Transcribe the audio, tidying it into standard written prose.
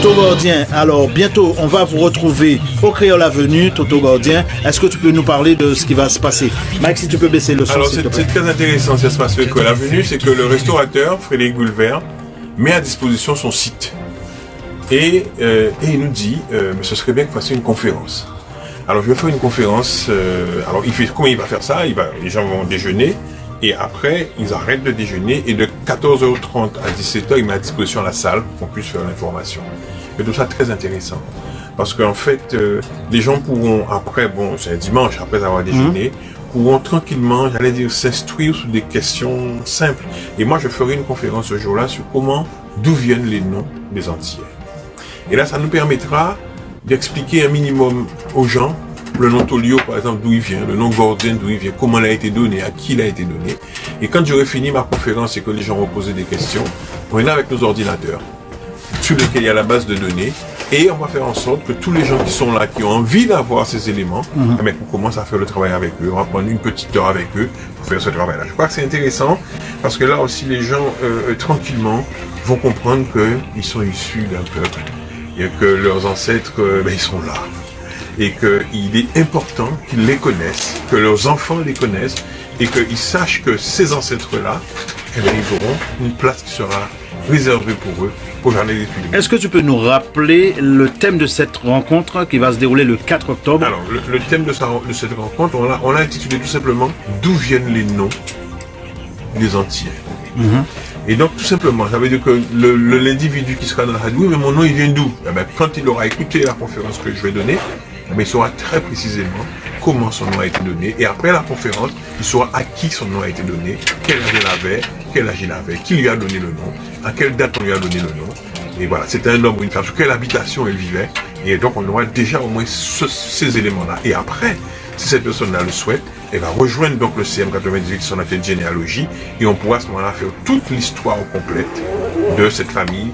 Toto Gordien, alors bientôt on va vous retrouver au Créole Avenue, Toto Gordien. Est-ce que tu peux nous parler de ce qui va se passer? Mike, si tu peux baisser le son. Alors c'est très intéressant ce qui se passe au Créole Avenue, c'est que le restaurateur Frédéric Boulevert met à disposition son site. Et il nous dit, mais ce serait bien que vous fassiez une conférence. Alors je vais faire une conférence, alors comment il va faire ça? Les gens vont déjeuner, et après ils arrêtent de déjeuner, et de 14h30 à 17h, il met à disposition la salle pour qu'on puisse faire l'information. Et tout ça très intéressant. Parce qu'en fait, les gens pourront après, bon c'est un dimanche, après avoir déjeuné, pourront tranquillement, j'allais dire, s'instruire sur des questions simples. Et moi je ferai une conférence ce jour-là sur d'où viennent les noms des Antillais. Et là ça nous permettra d'expliquer un minimum aux gens le nom Tolio, par exemple, d'où il vient, le nom Gordien, d'où il vient, comment il a été donné, à qui il a été donné. Et quand j'aurai fini ma conférence et que les gens vont poser des questions, on est là avec nos ordinateurs, sur lesquels il y a la base de données, et on va faire en sorte que tous les gens qui sont là, qui ont envie d'avoir ces éléments, on commence à faire le travail avec eux, on va prendre une petite heure avec eux pour faire ce travail-là. Je crois que c'est intéressant, parce que là aussi, les gens, tranquillement, vont comprendre qu'ils sont issus d'un peuple, et que leurs ancêtres, ils sont là. Et qu'il est important qu'ils les connaissent, que leurs enfants les connaissent, et qu'ils sachent que ces ancêtres-là, ils auront une place qui sera réservée pour eux, pour jamais les suivre. Est-ce que tu peux nous rappeler le thème de cette rencontre qui va se dérouler le 4 octobre? Alors, le thème de cette rencontre, on l'a intitulé tout simplement « D'où viennent les noms des Antillais ?» Et donc, tout simplement, ça veut dire que l'individu qui sera dans la radio, oui, mais mon nom, il vient d'où? Quand il aura écouté la conférence que je vais donner, il saura très précisément comment son nom a été donné. Et après la conférence, il saura à qui son nom a été donné, quel âge il avait, qui lui a donné le nom, à quelle date on lui a donné le nom. Et voilà, c'était un homme ou une femme, sur quelle habitation il vivait. Et donc, on aura déjà au moins ces éléments-là. Et après, si cette personne-là le souhaite, elle va rejoindre donc le CM98 qui sont appelé de généalogie, et on pourra à ce moment-là faire toute l'histoire complète de cette famille.